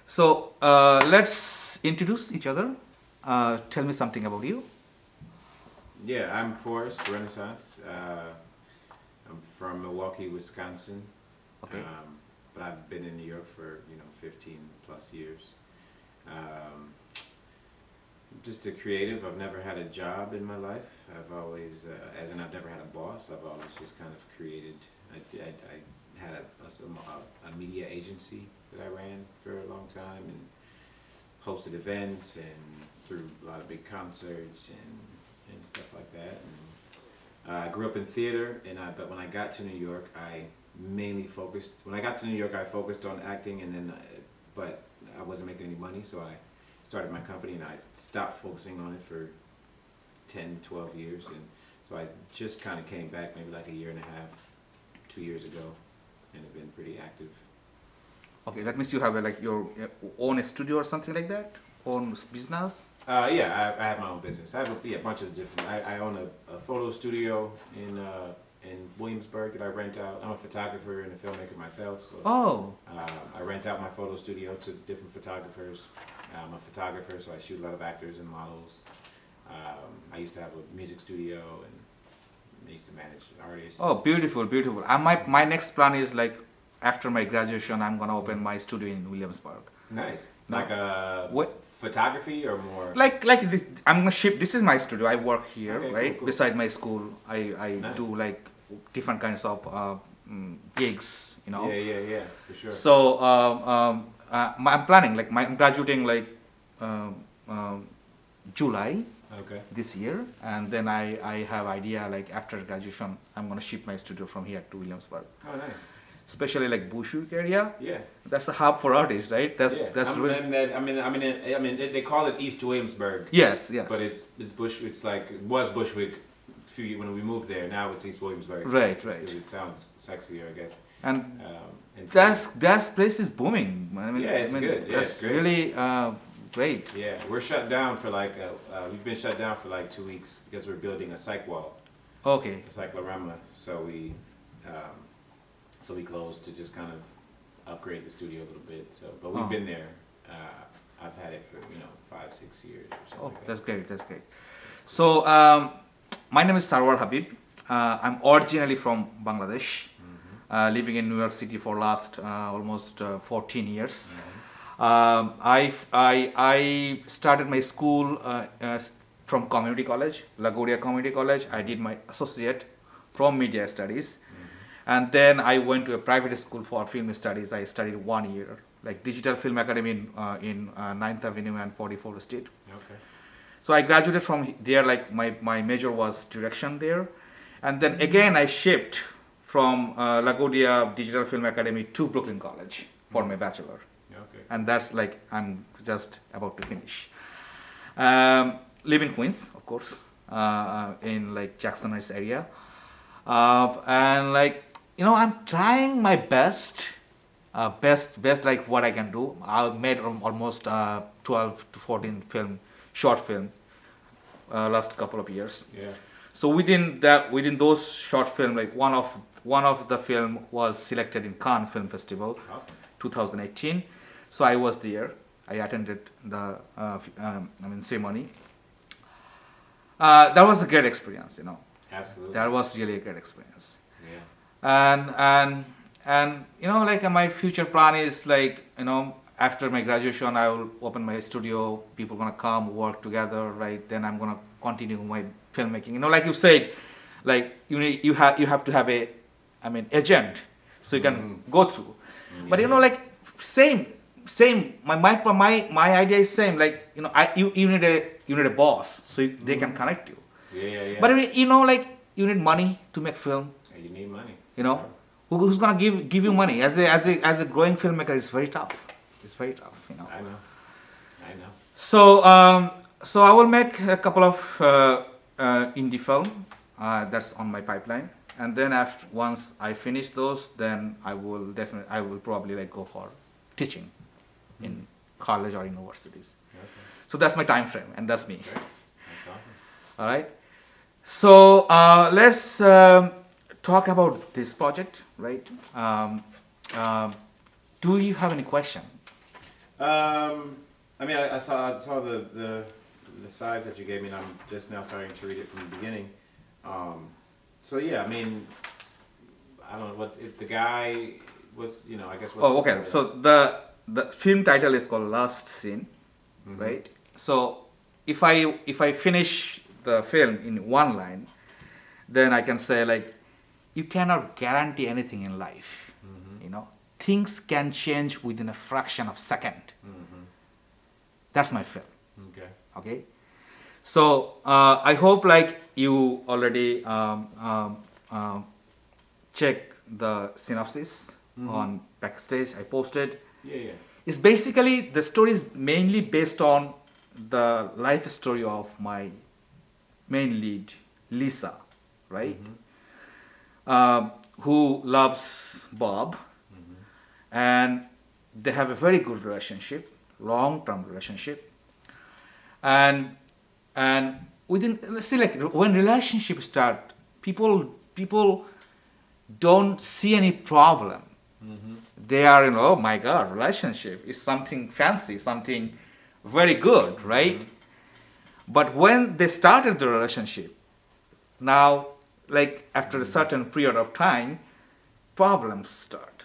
So let's introduce each other. Tell me something about you. Yeah, I'm Forrest Renaissance. I'm from Milwaukee, Wisconsin, Okay. but I've been in New York for 15 plus years. Um, just a creative. I've never had a job in my life. I've always, I've never had a boss. I've always just kind of created. I had a media agency that I ran for a long time and hosted events and threw a lot of big concerts and stuff like that. And I grew up in theater, but when I got to New York, I mainly focused. When I got to New York, I focused on acting, and then, but I wasn't making any money, so I started my company, and I stopped focusing on it for 10, 12 years, and so I just kind of came back maybe like a year and a half, 2 years ago, and have been pretty active. Okay, that means you have like your own studio or something like that, own business. Yeah, I have my own business. I have a bunch of different. I own a photo studio in Williamsburg that I rent out. I'm a photographer and a filmmaker myself, so Oh, I rent out my photo studio to different photographers. I'm a photographer, so I shoot a lot of actors and models. I used to have a music studio and I used to manage artists. oh, beautiful, beautiful. My next plan is like after my graduation, I'm gonna open my studio in Williamsburg. Nice. No. Like What? photography or more? Like this, I'm gonna ship. This is my studio. I work here, Okay, right cool. beside my school. I Nice. do like different kinds of gigs, you know. Yeah, for sure. So I'm planning like I'm graduating like um, July Okay. this year, and then I have idea like after graduation I'm gonna ship my studio from here to Williamsburg, Oh, nice. especially like Bushwick area. Yeah. That's a hub for artists, right? That's really They call it East Williamsburg, yes. but it's Bush. It's like it was Bushwick when we moved there. Now it's East Williamsburg. Right, Just right. 'cause it sounds sexier, I guess. And And so- that place is booming. Yeah, it's good. Yeah, That's it's great. really great. Yeah, we're shut down for like we've been shut down for like 2 weeks because we're building a psych wall, Okay. a cyclorama. So we closed to just kind of upgrade the studio a little bit. So, but we've Oh. been there. I've had it for 5-6 years or something. Oh, like that's that. great. That's great. So my name is Sarwar Habib. I'm originally from Bangladesh, living in New York City for last almost 14 years. I started my school from community college, LaGuardia Community College. I did my associate from media studies, and then I went to a private school for film studies. I studied 1 year, like Digital Film Academy in 9th Avenue and 44th Street. Okay. So I graduated from there, like my major was direction there. And then again I shipped from LaGuardia Digital Film Academy to Brooklyn College for my bachelor. Okay. And that's like I'm just about to finish. Live in Queens, of course, in like Jackson Heights area. And like, I'm trying my best, best like what I can do. I've made almost 12 to 14 short film, last couple of years. Yeah. So within those short film, like one of the film was selected in Cannes Film Festival, Awesome. 2018. So I was there. I attended the ceremony. That was a great experience, Absolutely. That was really a great experience. Yeah. And like my future plan is like after my graduation I will open my studio. People gonna come work together, right? Then I'm gonna continue my filmmaking. Like you said, like you have to have a agent so you can go through. But like same. My idea is same. Like you need a boss so they can connect you. Yeah. But like you need money to make film. Yeah, you need money. Who's gonna give you money as a growing filmmaker? It's very tough. It's very tough. I know. So so I will make a couple of indie film that's on my pipeline, and then once I finish those, then I will probably like go for teaching in college or universities. Okay. So that's my time frame, and that's me. Great. That's awesome. All right. So let's talk about this project, right? Do you have any question? I mean, I saw the sides that you gave me, and I'm just now starting to read it from the beginning. So yeah, I mean, I don't know what if the guy was, you know, I guess. What's Oh, the okay. story? So the film title is called Last Scene, right? So if I finish the film in one line, then I can say like, you cannot guarantee anything in life. You know, things can change within a fraction of second. That's my film. Okay. Okay. So I hope like you already check the synopsis on Backstage. I posted. Yeah, yeah. It's basically the story is mainly based on the life story of my main lead, Lisa, right? Who loves Bob, and they have a very good relationship, long-term relationship, and within, see, like when relationships start, people don't see any problem. They are, you know, oh my god, relationship is something fancy, something very good, right? But when they started the relationship, now, like after a certain period of time, problems start.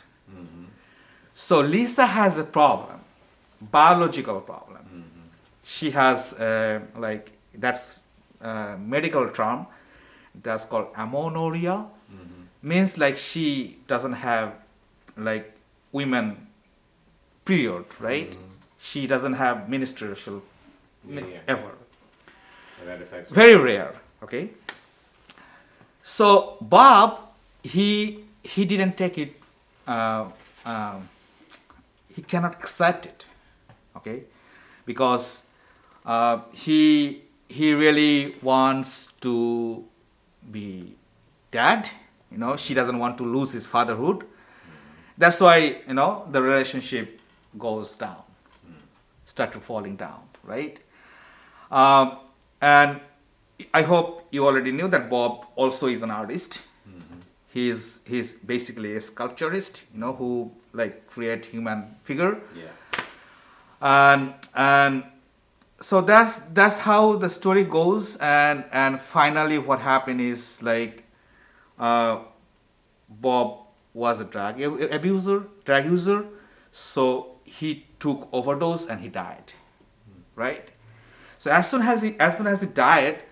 So Lisa has a problem, biological problem. She has like that's a medical term that's called amenorrhea. Means like she doesn't have like women period, right? She doesn't have menstruation Yeah, yeah. ever. So that affects. Very rare. Okay. So Bob, he didn't take it. He cannot accept it. Okay, because he really wants to be dad. You know, she doesn't want to lose his fatherhood. That's why, you know, the relationship goes down, start to falling down, right? And I hope you already knew that Bob also is an artist. He's basically a sculpturist, you know, who like create human figure. Yeah. And so that's how the story goes. And finally, what happened is like Bob was a drug user, so he took overdose and he died, right? So as soon as he died,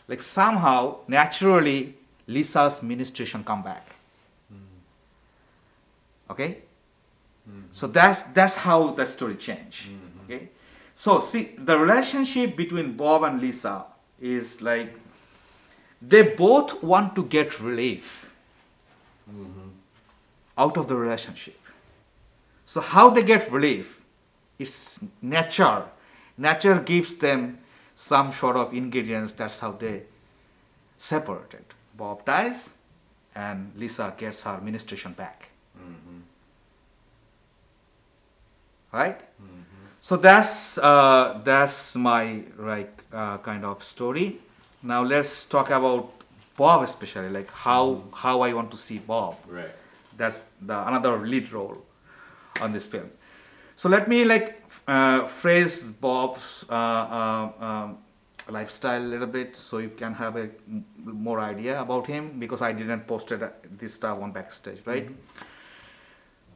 like somehow naturally Lisa's ministration come back. Okay, so that's how the story changed. Okay, so see the relationship between Bob and Lisa is like they both want to get relief out of the relationship. So how they get relief is nature. Nature gives them some sort of ingredients. That's how they separate it. Bob dies, and Lisa gets her menstruation back. Right? So that's my kind of story. Now let's talk about Bob, especially like how I want to see Bob. Right. That's the another lead role on this film. So let me like phrase Bob's lifestyle a little bit, so you can have a more idea about him, because I didn't posted this stuff on Backstage, right?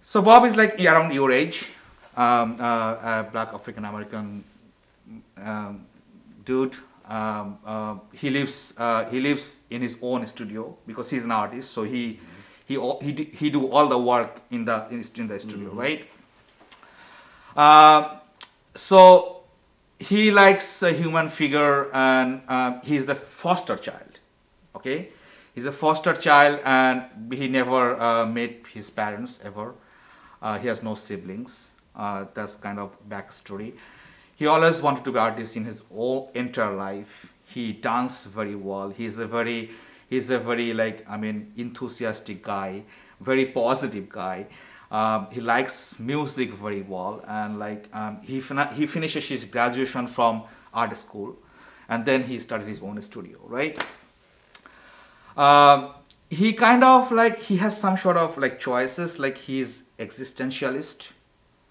So Bob is like around your age, a black African American dude. He lives in his own studio because he's an artist. So he do all the work in the studio, right? So he likes a human figure, and he's a foster child. Okay, he's a foster child, and he never met his parents ever. He has no siblings. That's kind of backstory. He always wanted to be artist in his whole entire life. He dances very well. He's a very like, I mean, enthusiastic guy, very positive guy. He likes music very well, and like he finishes his graduation from art school, and then he started his own studio, right? He kind of like, he has some sort of like choices, like he's existentialist,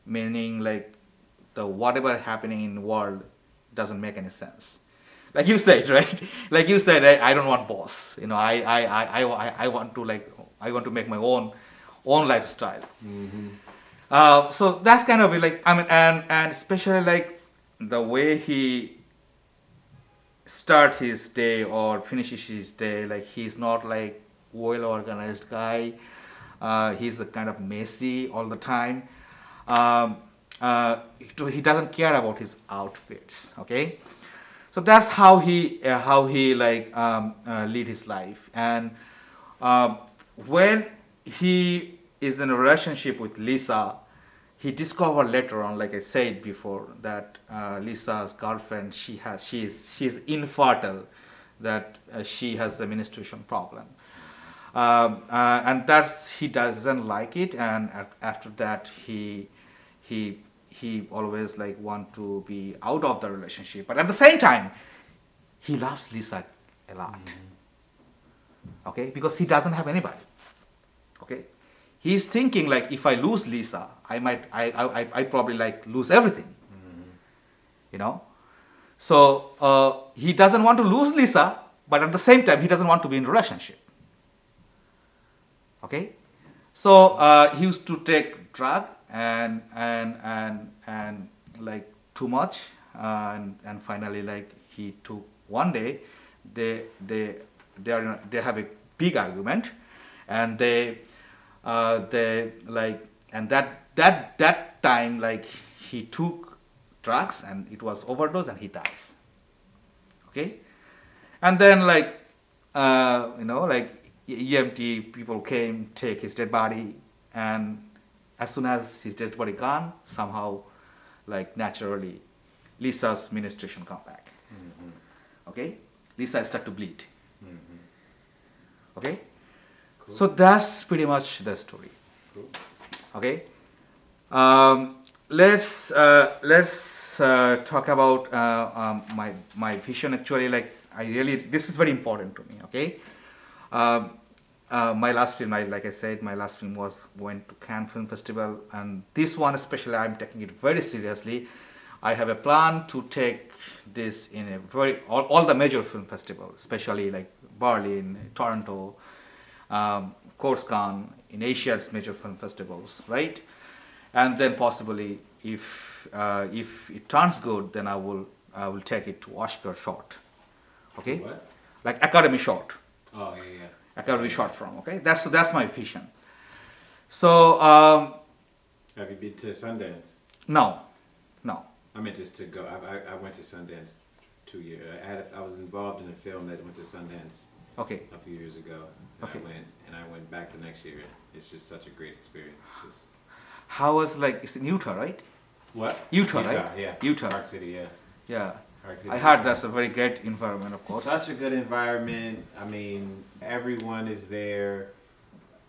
meaning like the whatever happening in the world doesn't make any sense. Like you said, right? Like you said, I don't want boss. You know, I want to like I want to make my own lifestyle. Mm-hmm. So that's kind of like I mean, and especially like the way he start his day or finishes his day. Like he's not like well organized guy. He's the kind of messy all the time. Um, he doesn't care about his outfits. Okay, so that's how he like lead his life. And um, when he is in a relationship with Lisa, he discovered later on, like I said before, that Lisa's girlfriend she's infertile, that she has a menstruation problem, and that's he doesn't like it, and after that he he always like want to be out of the relationship, but at the same time he loves Lisa a lot. Okay, because he doesn't have anybody. Okay, he's thinking like if I lose Lisa, I probably like lose everything. You know, so he doesn't want to lose Lisa, but at the same time he doesn't want to be in a relationship. Okay, so he used to take drug and like too much, and finally like he took one day they have a big argument, and they like and that time like he took drugs and it was overdose and he dies. Okay, and then like like EMT people came take his dead body, and as soon as his dead body gone, somehow like naturally Lisa's menstruation come back. Okay, Lisa start to bleed. Okay, Cool. so that's pretty much the story. Cool. Okay, let's talk about my vision. Actually, like I really this is very important to me. Okay, my last film, like I said, my last film went to Cannes Film Festival, and this one especially, I'm taking it very seriously. I have a plan to take this in a all the major film festivals, especially like Berlin, Toronto, of course Cannes, in Asia's major film festivals, right? And then possibly, if it turns good, then I will take it to Oscar short, okay? What? Like Academy short. Oh yeah, yeah. Academy short film, okay? That's my vision. So Have you been to Sundance? no. I meant just to go. I went to Sundance 2 years. I was involved in a film that went to Sundance Okay. a few years ago. And Okay. I went back the next year. It's just such a great experience. How was like it's in Utah, right? What? Utah, right? Yeah. Utah. Park City, yeah. Yeah. Park City, I heard Utah. that's a very great environment, of course. Such a good environment. I mean, everyone is there.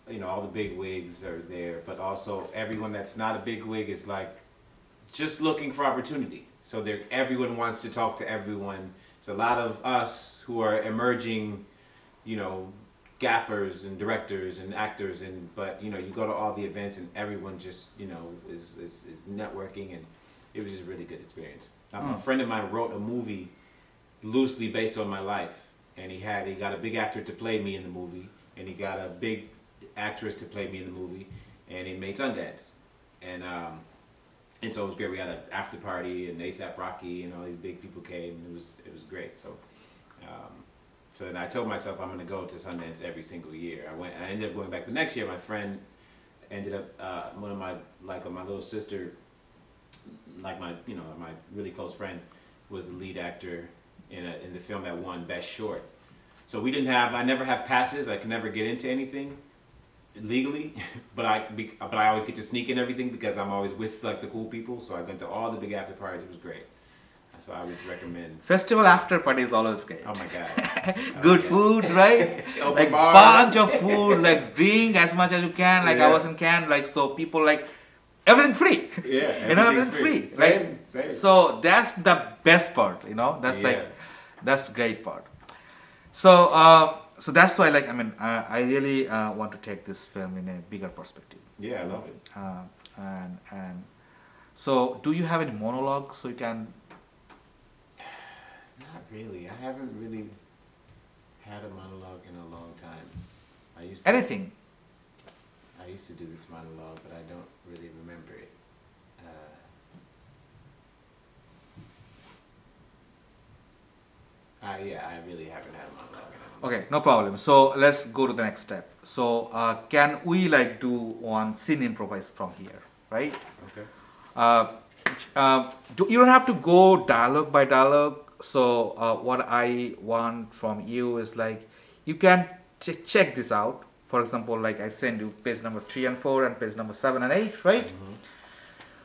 You know, all the big wigs are there, but also everyone that's not a big wig is like just looking for opportunity. So everyone wants to talk to everyone. It's a lot of us who are emerging, you know, gaffers and directors and actors, but you know, you go to all the events and everyone just, you know, is networking, and it was just a really good experience. A friend of mine wrote a movie loosely based on my life, and he got a big actor to play me in the movie, and he got a big actress to play me in the movie, and it made Sundance, and so it was great. We had an after party, and A$AP Rocky and all these big people came, and it was great. So so then I told myself I'm going to go to Sundance every single year. I ended up going back the next year. My friend ended up one of my my little sister, like my really close friend, was the lead actor in the film that won Best Short. So I never have passes. I can never get into anything legally, but I always get to sneak in everything because I'm always with like the cool people. So I went to all the big after parties. It was great. So I would recommend. Festival after party is always great. Oh my god. Good food, right? Open like bar. bunch of food, like drink as much as you can. Like I Yeah. was in Cannes, like so people like everything free. Yeah, you know, everything's everything free. Same. So that's the best part. You know, that's Yeah. that's the great part. So so that's why like I really want to take this film in a bigger perspective. Yeah, I love it. And So do you have any monologue so you can Not really. I haven't really had a monologue in a long time. anything? I used to do this monologue, but I don't really remember it. Yeah, I really haven't had a monologue in a long Okay, no problem. So let's go to the next step. So can we like do one scene improvise from here, right? time. Okay. You don't have to go dialogue by dialogue. So what I want from you is like you can check this out. For example, like I send you page number 3 and 4 and page number 7 and 8, right? Mm-hmm.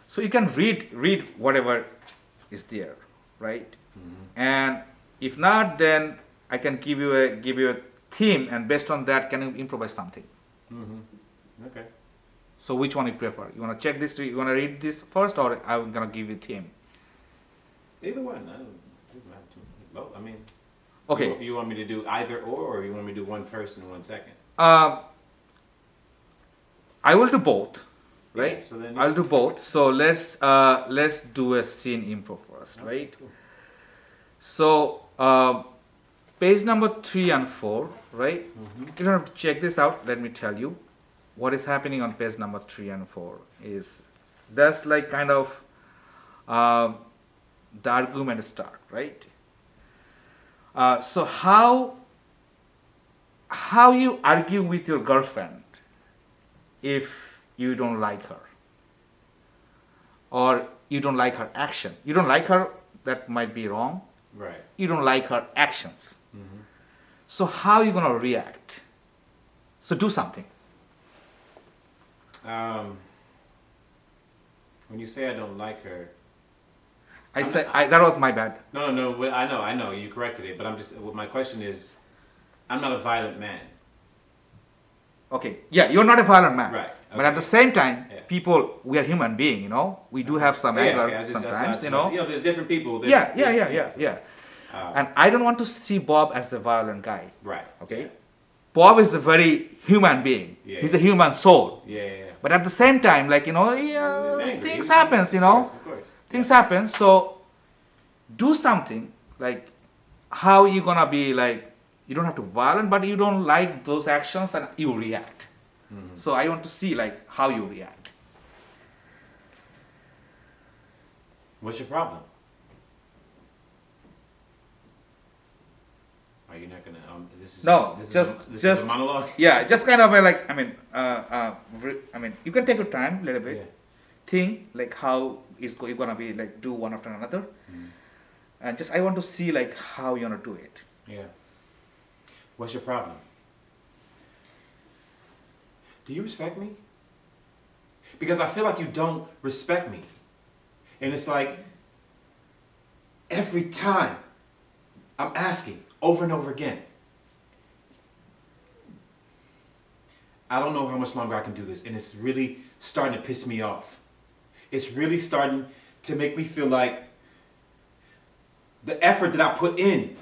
So you can read whatever is there, right? Mm-hmm. And if not, then I can give you a theme, and based on that, can you improvise something? Mm-hmm. Okay. So which one you prefer? You want to check this? You want to read this first, or I'm gonna give you theme? Either one. I don't have to. Well, I mean. Okay. You want me to do either or you want me to do one first and one second? I will do both, right? Yeah, so then I'll do both. So let's do a scene improv first, Okay, right? cool. So page number 3 and 4, right? Mm-hmm. You don't have to check this out. Let me tell you what is happening on page number 3 and 4 is that's like kind of the argument start, right? So how you argue with your girlfriend if you don't like her, or you don't like her action? You don't like her, that might be wrong. Right. You don't like her actions. Mm-hmm. So how are you gonna react? So do something. When you say I don't like her, That was my bad. no. I know. You corrected it, but my question is, I'm not a violent man. Okay, yeah, you're not a violent man. Right, But at okay. the same time, Yeah. people, we are human being, you know. We do have some anger sometimes, you know. there's different people. Yeah. And I don't want to see Bob as the violent guy. Right. Okay. Bob is a very human being. Yeah. He's a human soul. Yeah. But at the same time, like, you know, He's angry. things happens, you know. Of course. Things happen. So do something like how you gonna be like. You don't have to violent, but you don't like those actions and you react. Mm-hmm. So I want to see like how you react. What's your problem? Are you not gonna? This is a monologue. Yeah, just kind of a, like you can take your time a little bit. Yeah. Think like how you're gonna be like do one after another, Mhm. and just I want to see like how you're gonna do it. Yeah. What's your problem? Do you respect me? Because I feel like you don't respect me. And it's like every time I'm asking over and over again. I don't know how much longer I can do this, and it's really starting to piss me off. It's really starting to make me feel like the effort that I put in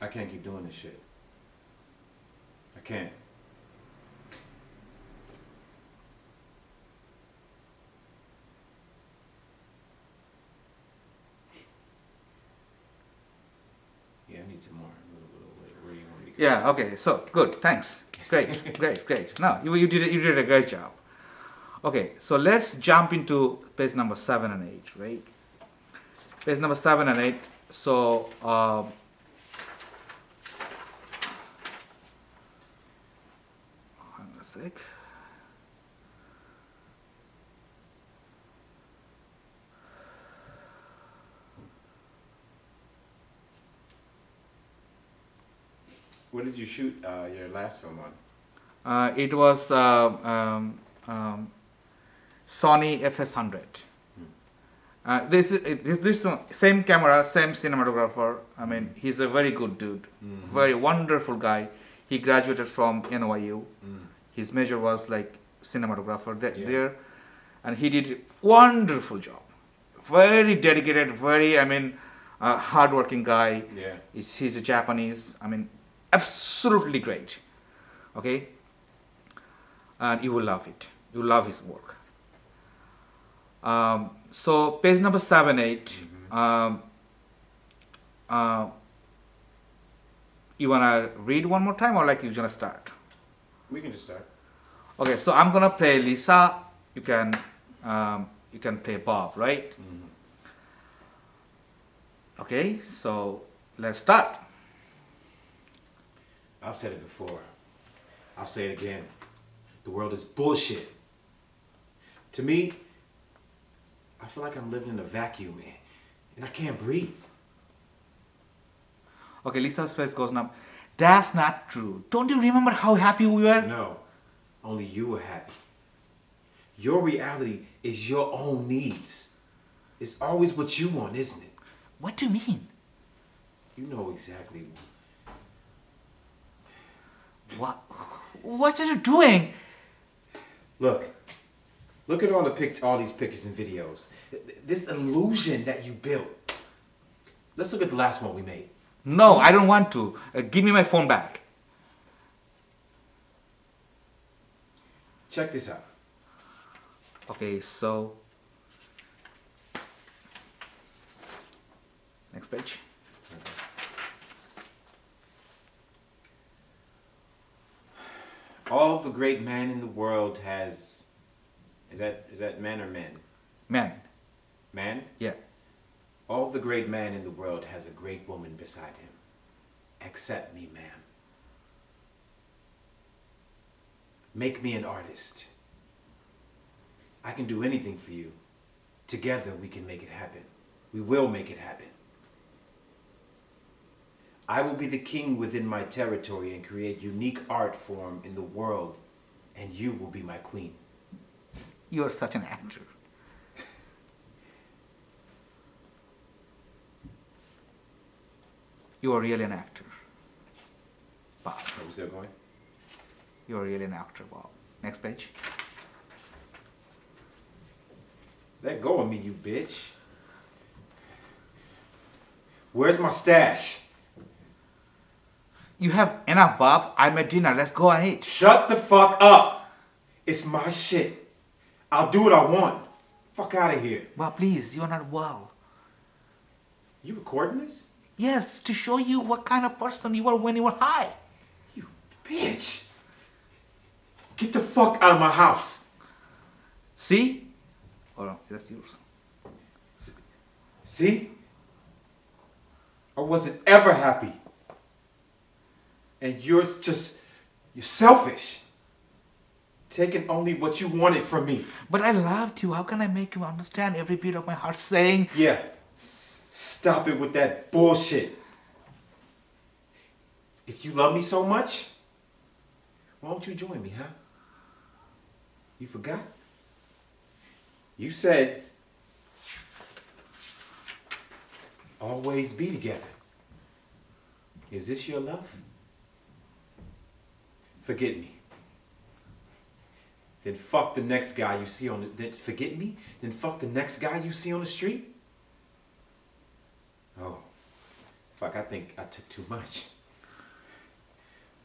I can't keep doing this shit. I can't. Yeah, I need some more. Where you want me to go? Yeah. Okay. So good. Thanks. Great. No, you did a great job. Okay. So let's jump into page number 7 and 8, right? Page number 7 and 8. So. Hang on a sec. What did you shoot your last film on? It was Sony FS100. This one, same camera, same cinematographer. I mean, he's a very good dude, very wonderful guy. He graduated from NYU. His major was like cinematographer there, and he did a wonderful job. Very dedicated, very hardworking guy. Yeah. He's a Japanese. I mean, absolutely great. Okay, and you will love it. You will love his work. So page number 7, 8. Uh, you wanna read one more time, or like you gonna start? We can just start. Okay, so I'm gonna play Lisa. You can play Bob, right? Okay, so let's start. I've said it before. I'll say it again. The world is bullshit. To me, I feel like I'm living in a vacuum and I can't breathe. Okay, Lisa's face goes numb. That's not true. Don't you remember how happy we were? No, only you are happy. Your reality is your own needs. It's always what you want, isn't it? What do you mean? You know exactly. What are you doing? Look at all these pictures and videos. This illusion that you built. Let's look at the last one we made. No, I don't want to. Give me my phone back. Check this out. Okay, so next page. All the great man in the world has. Is that man or men? Man. Man? Yeah. All the great man in the world has a great woman beside him. Accept me, ma'am. Make me an artist. I can do anything for you. Together we can make it happen. We will make it happen. I will be the king within my territory and create unique art form in the world, and you will be my queen. You're such an actor. You are really an actor, Bob. Are we still going? You are really an actor, Bob. Next page. Let go of me, you bitch. Where's my stash? You have enough, Bob. I'm at dinner. Let's go and eat. Shut the fuck up. It's my shit. I'll do what I want. Fuck out of here. Bob, please, you are not well. You recording this? Yes, to show you what kind of person you were when you were high. You bitch. Get the fuck out of my house. See? Hold on, that's yours. See? I wasn't ever happy. And you're selfish. Taking only what you wanted from me. But I loved you. How can I make you understand every beat of my heart saying... Yeah. Stop it with that bullshit. If you love me so much, why don't you join me, huh? You forgot? You said, always be together. Is this your love? Forget me. Then fuck the next guy you see on the... Forget me? Then fuck the next guy you see on the street? Oh, fuck, I think I took too much.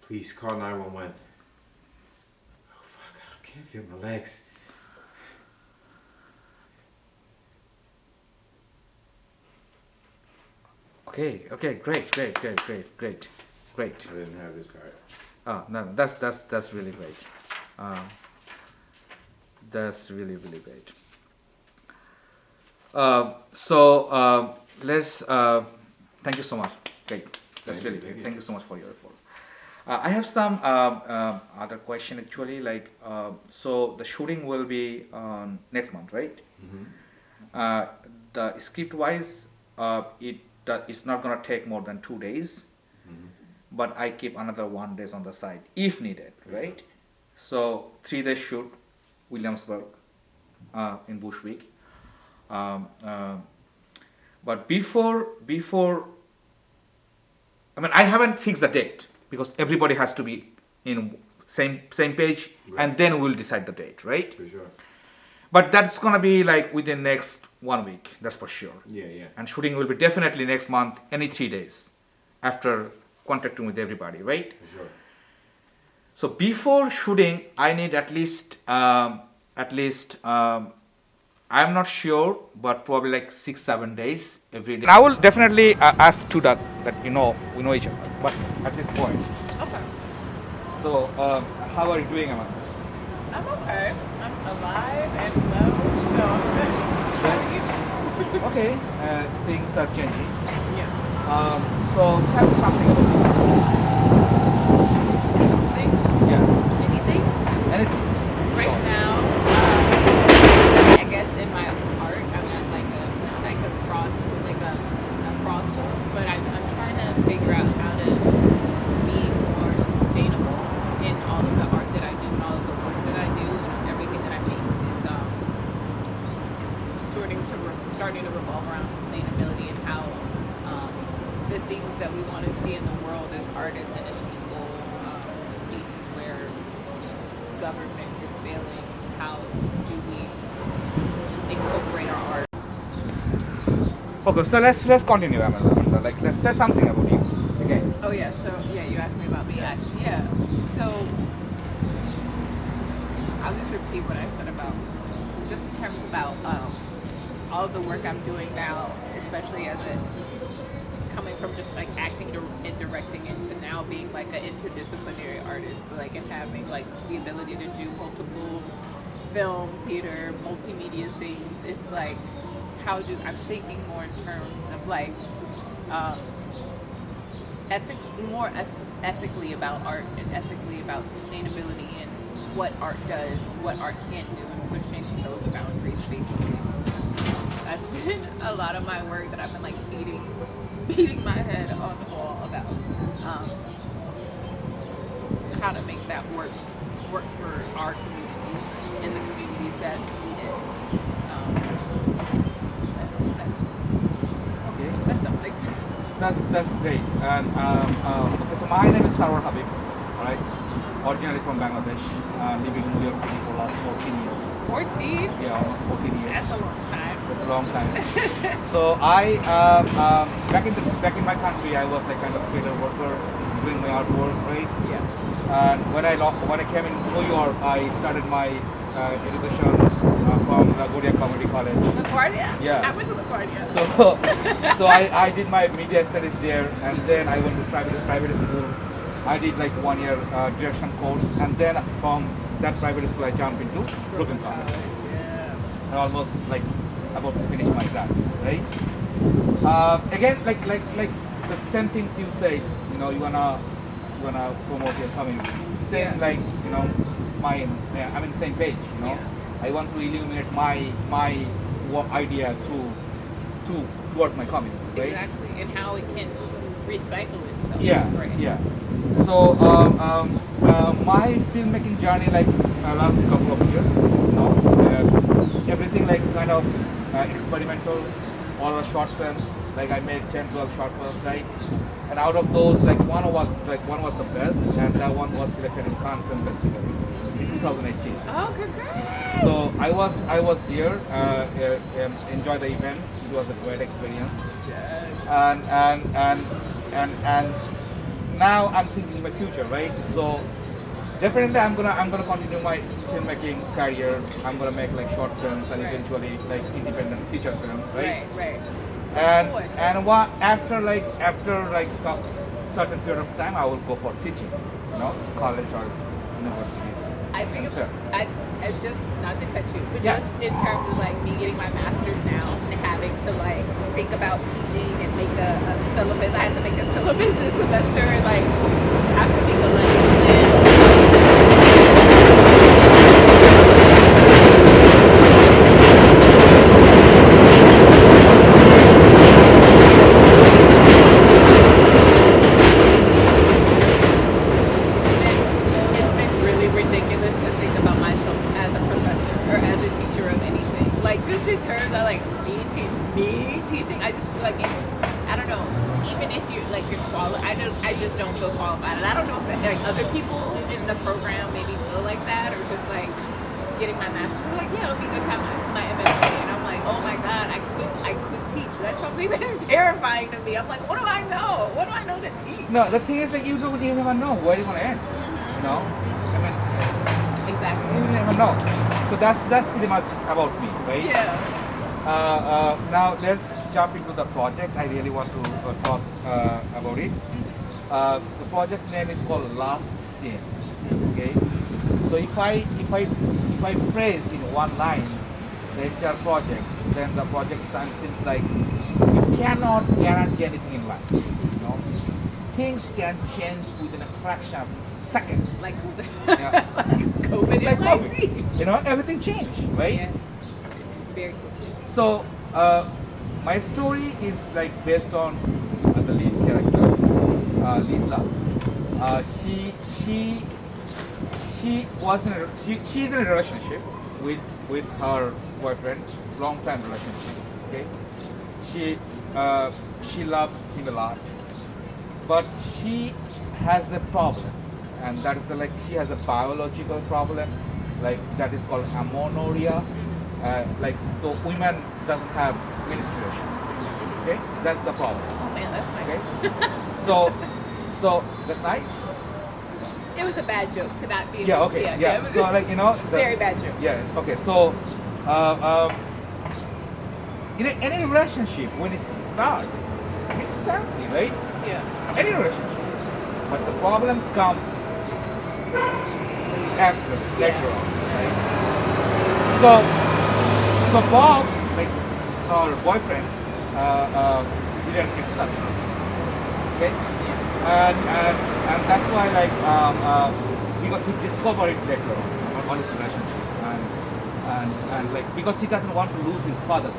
Please call 911. Oh, fuck, I can't feel my legs. Okay, great. I didn't have this part. Oh, no, that's really great. That's really, really great. Let's, thank you so much. Great. That's really great. Thank you so much for your effort. I have some other question actually, like, so the shooting will be on next month, right? The script wise, it's not gonna take more than 2 days, but I keep another 1 day on the side if needed, right? So 3 days shoot, Williamsburg, in Bushwick. But before, I mean, I haven't fixed the date because everybody has to be in same page, Right. and then we'll decide the date, right? For sure. But that's gonna be like within next 1 week, that's for sure. Yeah. And shooting will be definitely next month, any 3 days after contacting with everybody, right? For sure. So before shooting, I need at least I'm not sure, but probably like 6 7 days every day. And I will definitely ask to that we know each other, but at this point. Okay. So how are you doing, Amanda? I'm okay. I'm alive and well, so I'm good. How are you? Okay, things are changing. Yeah. So tell me something about Something? you. Yeah, Anything? anything. Right Sure. now, I guess in my heart, I'm at like a cross, like a crossroad. But I'm trying to figure out how to be more sustainable in all of the art that I do and all of the work that I do and everything that I make is starting to revolve around sustainability and how the things that we want to see in the world as artists and as people, places where government is failing, how do we incorporate our art? Okay, so let's continue, Amanda. Like let's say something about you. Okay. Oh yeah, so yeah, you asked me about me. Yeah, so I'll just repeat what I said about just in terms about all of the work I'm doing now, especially as it coming from just like acting and directing into now being like an interdisciplinary artist, like and having like the ability to do multiple film, theater, multimedia things. It's like I'm thinking more in terms of like um, ethically about art and ethically about sustainability and what art does, what art can't do, and pushing those boundaries basically. That's been a lot of my work that I've been like beating my head on the wall about how to make that work for our communities and the communities that need it. Okay. That's something. That's great. And okay, so my name is Sarwar Habib. All right. Originally from Bangladesh, living in New York City for the last 14 years. 14? Yeah, almost 14 years. That's a long time. That's a long time. So I back in my country, I was like kind of theater worker, doing my artwork, right? Yeah. And when I came in New York, I started my education from LaGuardia Community College. LaGuardia? Yeah. I went to LaGuardia. So I did my media studies there, and then I went to private school. I did like 1 year direction course, and then from that private school I jumped into Brooklyn College. Yeah. I'm almost like about to finish my grad, right? Again, like the same things you say, you wanna promote your community. Same Yeah. like I'm in the same page, Yeah. I want to illuminate my idea towards my community, right? Exactly. And how it can recycle itself. Yeah, Right. yeah. So my filmmaking journey like last couple of years, everything like kind of experimental, all the short films. Like I made 10, 12 short films, right? And out of those, like one was the best, and that one was selected in Cannes Film Festival in 2018. Oh, congrats! So I was there, enjoyed the event. It was a great experience. Yes. And now I'm thinking my future, right? So definitely I'm gonna continue my filmmaking career. I'm gonna make like short films and Right. eventually like independent feature films, right? Right. And Of course. after certain period of time I will go for teaching, college or universities. I think And fair. I just not to cut you, but Yeah. just in terms of like me getting my master's now and having to like think about teaching and make a syllabus. I had to make a syllabus this semester and like have to make a lesson plan. It's been really ridiculous to think about myself as a professor or as a teacher of anything. Like just in terms of like me teaching, I just feel like I don't know. Even if you're qualified, I just don't feel qualified, and I don't know if like other people in the program maybe feel like that or just like getting my master's. They're like, yeah, it'll be good to have my MFA, and I'm like, oh my god, I could teach. That's something that's terrifying to me. I'm like, what do I know? What do I know to teach? No, the thing is that you don't even know where you want to end. You know, I mean, Exactly. you never know. So that's pretty much about me, right? Yeah. Now let's jump into the project. I really want to talk about it. The project name is called Last Scene. Okay. So if I phrase in one line the entire project, then the project seems like you cannot guarantee anything in life. You know, things can change within a fraction of a second. Like COVID. Yeah. Like COVID Like NYC. COVID. You know, everything changed, right? Yeah. Very quickly. So my story is like based on the lead character, Lisa. She's in a relationship with her boyfriend, long time relationship. Okay, she loves him a lot, but she has a problem, and that is like she has a biological problem, like that is called amenorrhea. Like the women doesn't have menstruation. Okay, that's the problem. Oh man, that's nice. Okay, so that's nice. It was a bad joke to not be. Yeah. Okay. Yeah. it was So like very bad joke. Yes. Okay. So uh, in any relationship when it starts, it's fancy, right? Yeah. Any relationship, but the problems comes after later on, right? So Bob, like her boyfriend, didn't accept her. Okay, and that's why because he discovered it later on his relationship, and like because he doesn't want to lose his father.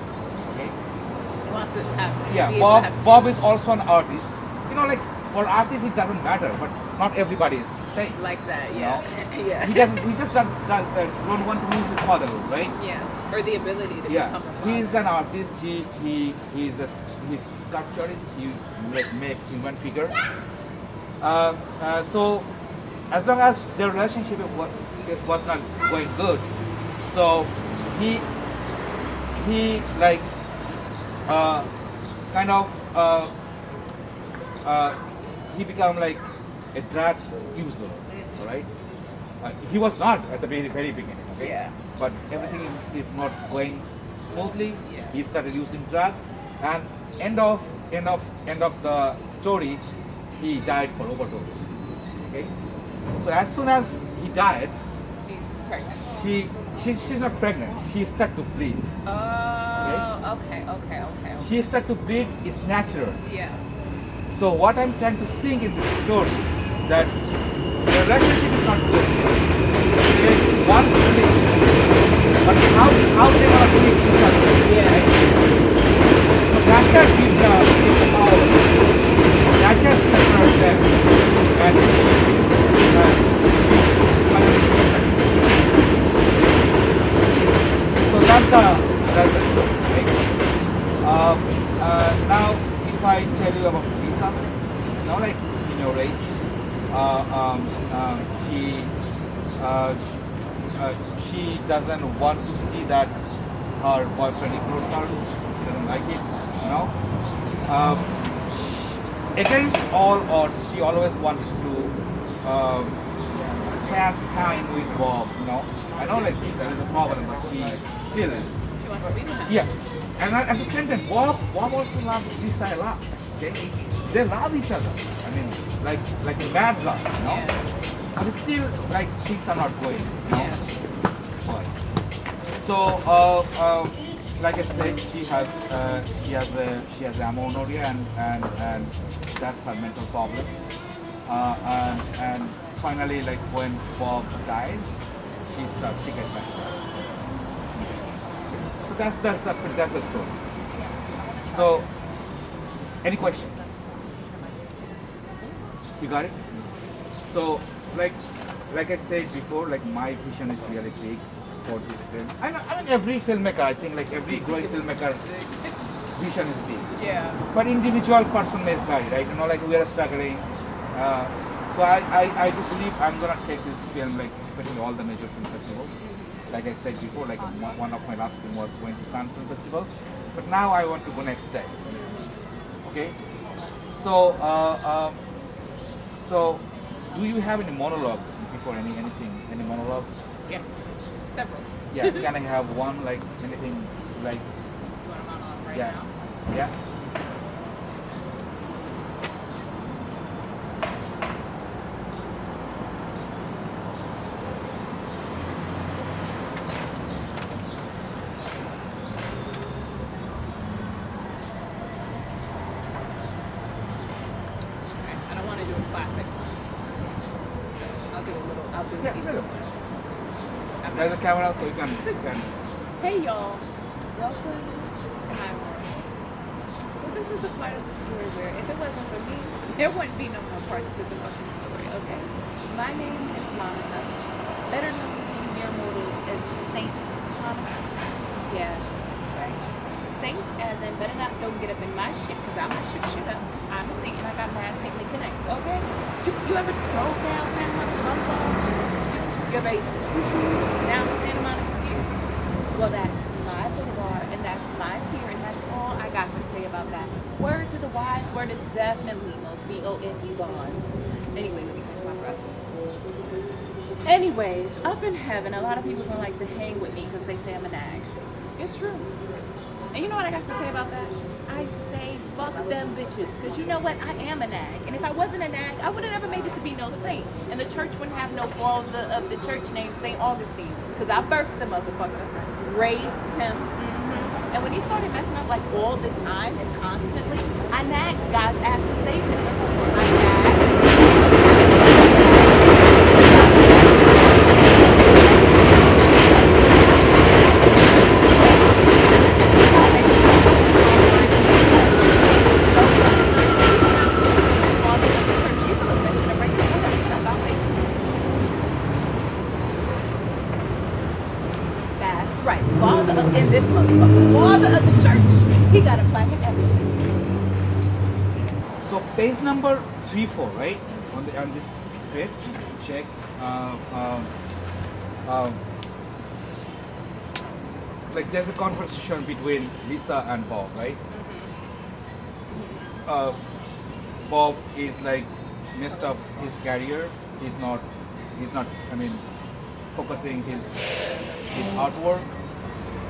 Okay. He wants to have. Yeah, be able to have Bob is also an artist. You know, like for artists it doesn't matter, but not everybody is same. like that. You Yeah. know? Yeah. He just don't want to lose his fatherhood, right? Yeah. Or the ability to Yeah, become a father. he's an artist. He's he's sculpturist. He like make human figure. So as long as their relationship it was not going good, so he like kind of he become like a drug user, all right? He was not at the very beginning, okay? Yeah. But everything is not going smoothly. Yeah. He started using drug, and end of the story, he died for overdose. Okay. So as soon as he died, She's pregnant. she's not pregnant. She started to bleed. Oh. Okay. She started to bleed is natural. Yeah. So what I'm trying to think in this story that the relationship is not good. There is one thing, but how they want to live each other. Yeah. Right? So nature gives the power. Nature separates them, and so that's the story. Right? Now, if I tell you about Lisa, you know, like in your age, she doesn't want to see that her boyfriend ignores her. She doesn't like it, you know. Against all odds, she always wanted to pass time with Bob, you know. I know like there is a problem, but she still, She wants to be with him. yeah. And at the same time, Bob also loves Lisa a lot. Okay, they love each other. I mean, like a mad love, you know. Yeah. But still, like things are not going, you know. Yeah. But, so, like I said, she has amenorrhea, and that's her mental problem. And finally, like when Bob dies, she gets back. So that's the story. So, any question? You got it? So, like I said before, like my vision is really big for this film. I mean every filmmaker, I think like every growing filmmaker vision is big. Yeah. But individual person may vary, right? You know, like we are struggling. So I do believe I'm gonna take this film, like especially all the major film festivals. Like I said before, like one of my last film was going to Cannes Film Festival, but now I want to go next step. Okay. So so do you have any monologue before anything, any monologue? Yeah. Several. Yeah, can I have one, like anything, like, You want them on right yeah, now? yeah. Okay. I don't want to do a classic one. So I'll do a Yeah, piece hello. of one. There's a camera, so you can. Hey y'all, welcome to my world. So this is the part of the story where if it wasn't for me, there wouldn't be no more parts to the fucking story, okay? My name is Monica, better known to you mere mortals as Saint Monica. Yeah, that's right. Saint as in better not don't get up in my shit, because I'm gonna shoot shit up. I'm a saint and I got mad saintly connects, okay? You ever drove down Santa Monica Boulevard? You ever ate some sushi down the Santa Monica Pier? Well, that's my boulevard, and that's my pier, and that's all I got to say about that. Word to the wise, word is definitely most B-O-N-D bonds. Anyway, let me catch my breath. Anyways, up in heaven, a lot of people don't like to hang with me because they say I'm a nag. It's true. And you know what I got to say about that? I say fuck them bitches, because you know what? I am a nag. And if I wasn't a nag, I would have never made it to be no saint. And the church wouldn't have no fall of the church named St. Augustine, because I birthed the motherfucker, raised him. And when he started messing up like all the time and constantly, I nagged God's ass to save him. I nagged. That's right. Father in this motherfucker. Father of the church. He got a plaque and everything. So page number 3-4, right? On this script, check. Like there's a conversation between Lisa and Bob, right? Bob is like messed up his career. He's not. I mean, focusing his artwork,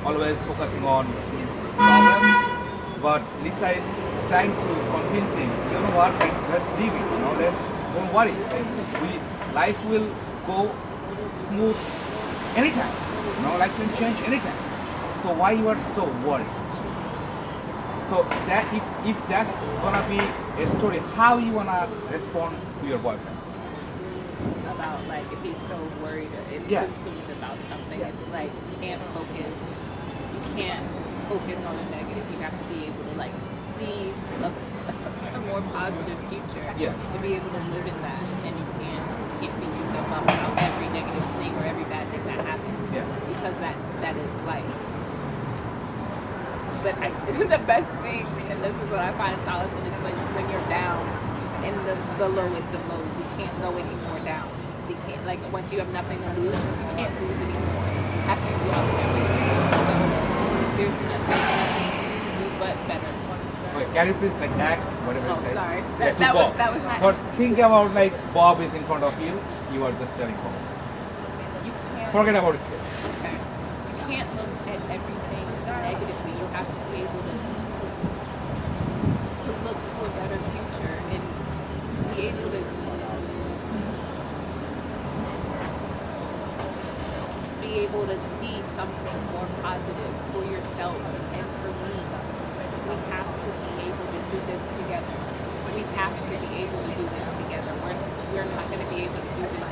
always focusing on his problem. But Lisa is trying to convince him. You know what? Like, let's leave it. You know, don't worry. Like, life will go smooth anytime. You know, life can change anytime. So why you are so worried? So that if that's gonna be a story, how you wanna respond to your boyfriend? About like if he's so worried and Yeah. consumed about something, Yeah. it's like you can't focus. You can't focus on the negative. You have to be able to like see a more positive future. Yeah. To be able to live in that, and you can't keep beating yourself up about every negative thing or every bad thing that happens. Yeah. Because that is life. But the best thing, and this is what I find solace in, is when you're down in the lowest of lows. You can't go any more down. You can't, like, once you have nothing to lose, you can't lose anymore after you lost everything. So there's nothing to do but better. Okay, can you please like act whatever Oh, you said? sorry. Yeah, to That Bob. was my. But think about like Bob is in front of you. You are just telling Bob. You can't. Forget about it. Okay. You can't look at everything negatively. You have to be able to look to a better future and be able to see something more positive for yourself and for me. We have to be able to do this together. We have to be able to do this together. We're not going to be able to do this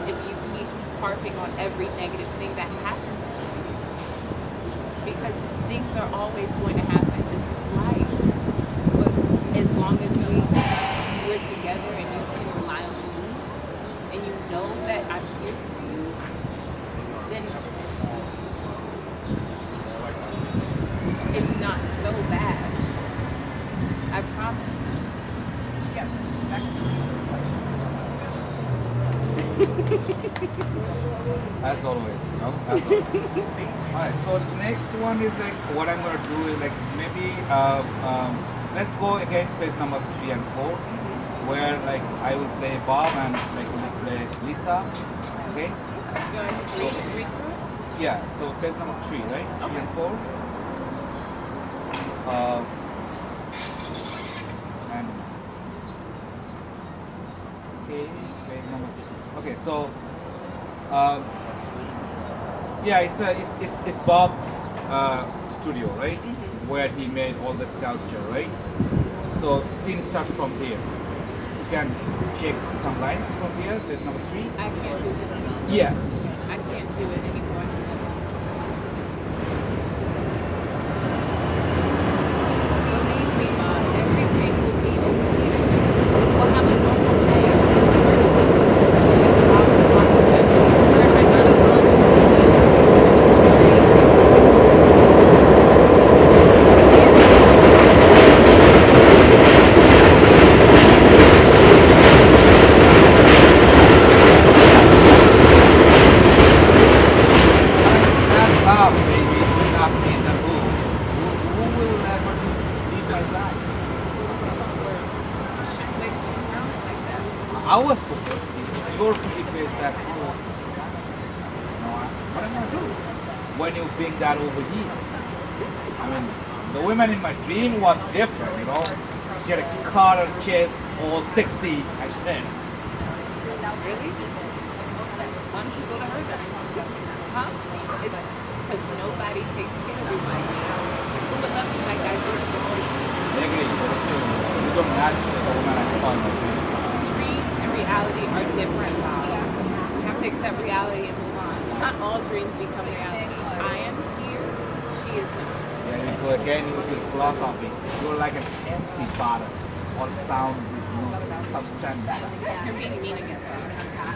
if you keep harping on every negative thing that happens to you. Because things are always going to happen. This is life. But as long as we're together and you can rely on me and you know that I'm here for you, then it's not so bad. I promise. Yeah. As always, no? As always. Alright, so the next one is like what I'm gonna do is like maybe let's go again page number 3 and 4. where like I will play Bob and like you play Lisa. Okay? You want to just read through? Yeah. So page number 3, right? 3 Okay. and 4. Uh, and okay, page number 2. Okay, so yeah, it's Bob studio, right? Where he made all the sculpture, right? So scene starts from here. You can check some lines from here. Page number 3. I can't do this anymore. Yes. I can't do it anymore. Believe me, Mom, everything will be okay. We'll have a normal day. That's love, baby. Do not in the room. Who will never leave my side? I was focused. It's your pretty face that was what am I doing? When you bring that over here. I mean, the woman in my dream was different, you know. She had a collar chest, all sexy as then. Really? Why don't you go to her then? Huh? It's because nobody takes care of you like me. Who would love you like I do? I agree, but still, you don't match the woman I call my dream. Dreams and reality are different, Bob. You have to accept reality and move on. Not all dreams become reality. I am here. She is not. Yeah, you go again with your philosophy. You're like an empty bottle, all sound with no substance. You're being mean again.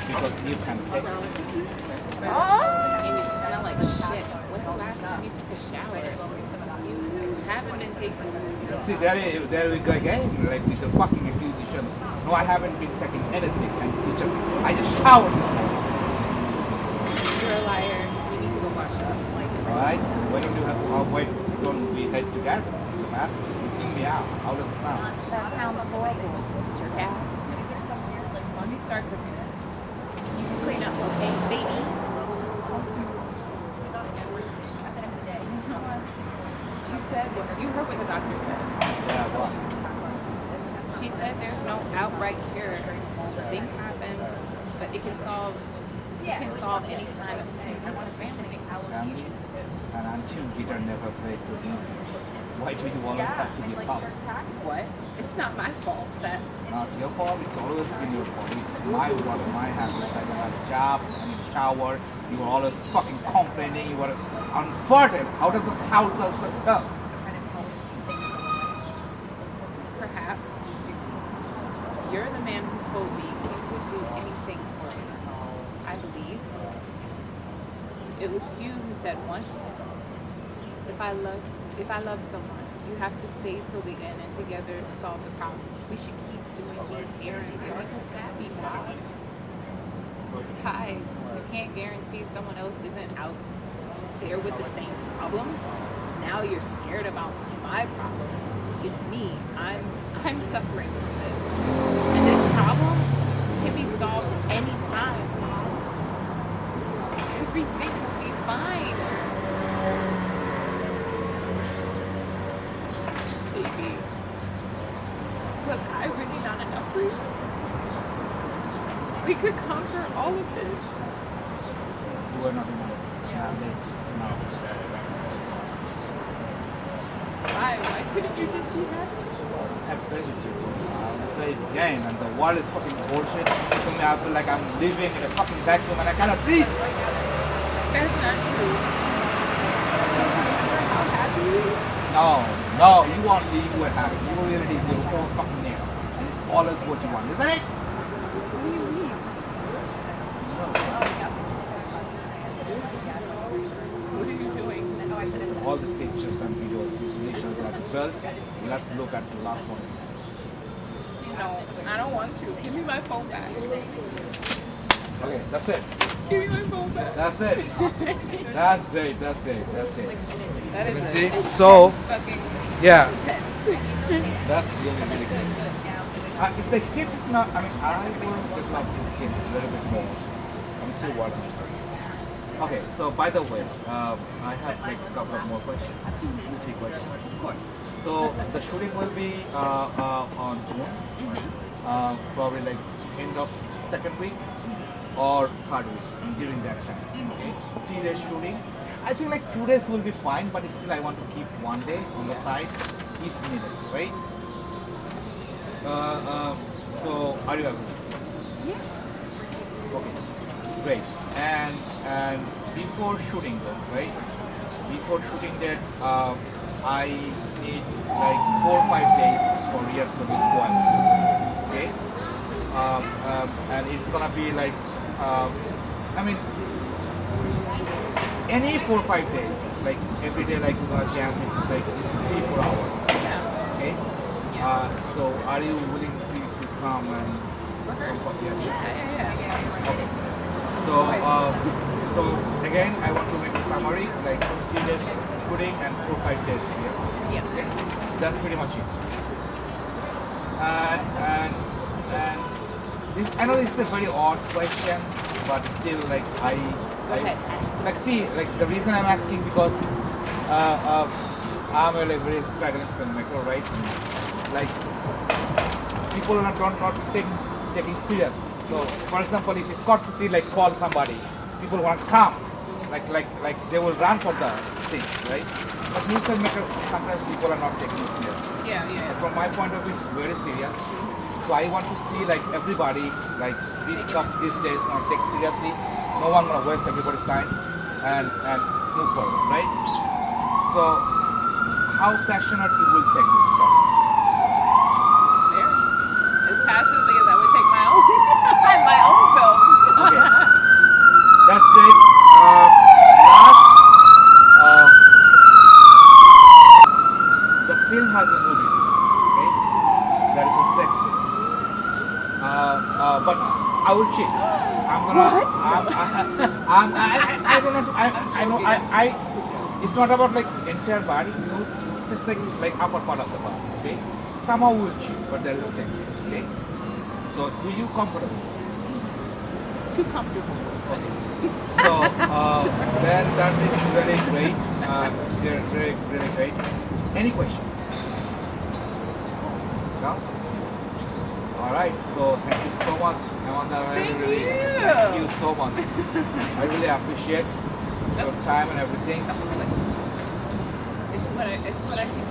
Because you can take it. And you smell like shit. When's the last time you took a shower? You haven't been taking. See, there we go again, like with the fucking accusation. No, I haven't been taking anything, and I just showered this morning. You're a liar. You need to go wash up. Alright? Why don't you have why don't we head together? The map? Bring me out. How does it sound? That sounds horrible. Jerk ass. Let me start cooking. You can clean up, okay, baby? You said what? You heard what the doctor said. Yeah, what? She said there's no outright cure. Things happen, but it can solve. You can solve any time if you want a family. Family? And until Peter never played good music. Why do you always have to be a pop? What? It's not my fault. That's Not your fault, it's always been your fault. It's my fault, my happiness. I don't have a job, I need a shower, you were always fucking complaining, you were unfertile. How does the South does the stuff? perhaps. You're the man who told me you would do anything for me. I believe. It was you who said once, if I love someone, you have to stay till the end and together solve the problems. We should keep doing these errands and make us happy, Bob. Besides, you can't guarantee someone else isn't out there with the same problems. Now you're scared about my problems. It's me. I'm suffering from this. And this problem can be solved anytime. Everything will be fine. Baby. Was I really not enough for you? We could conquer all of this. You were not enough. No. Why couldn't you just be happy? I've said it before. I'll say it again, and the world is fucking bullshit. To me, I feel like I'm living in a fucking vacuum and I cannot breathe. That's not true. Remember how happy you were? No, you won't leave you were happy. You really is your whole fucking nest. And it's always what you want, isn't it? What do you mean? What are you doing? All these pictures and videos, these relations that you built, let's look at the last one. No, I don't want to. Give me my phone back. Okay, that's it. Give me my phone back. That's it. That's great. That's great. That's great. That is See? it. So, Fucking yeah, intense. that's really, really good. The script is not. I mean, I will develop the script a little bit more. I'm still working. Okay, so by the way, I have like a couple of more questions. 2, 3 questions. Of course. So the shooting will be on June, probably like end of second week or third week during that time. Okay, 3 days shooting. I think like 2 days will be fine, but still I want to keep 1 day on the side if needed, right? So are you agree? Yeah. Okay, great. And before shooting though, right? Before shooting that, I need like 4 or 5 days for rehearsal with one. Okay. And it's gonna be like, I mean, any 4 or 5 days, like every day, like we're gonna jam it like 3 or 4 hours. Yeah. Okay. So are you willing to come and Yeah. Okay. So, so again, I want to make a summary, like 3 days shooting and 4 or 5 days here. Yeah. Okay. That's pretty much it. And this, I know this is a very odd question, but still, like Go ahead, ask. like see, like the reason I'm asking because I'm a like, very struggling filmmaker, right? Like people are not taking serious. So, for example, if Scorsese like call somebody, people want to come, like they will run for the thing, right? But new filmmakers sometimes people are not taking it serious. Yeah. So from my point of view, it's very serious. So I want to see like everybody like these days not take seriously. No one gonna waste everybody's time and move forward, right? So how passionate you will take this stuff? As passionately as I would take my own my own films. Okay, that's great. Last, the film has a movie. Okay, that is a sex scene. But I will cheat. I'm gonna. What? I don't know. I know. It's not about like entire body. You know, just like upper part of the body. Okay. Somehow we will cheat, but there is a sex scene. Okay. So, do you comfortable? Too comfortable. So then that is very great. They're really great. Any question? No? All right. So thank you so much, Amanda. Thank Really, you. thank you so much. I really appreciate your time and everything. It's what I can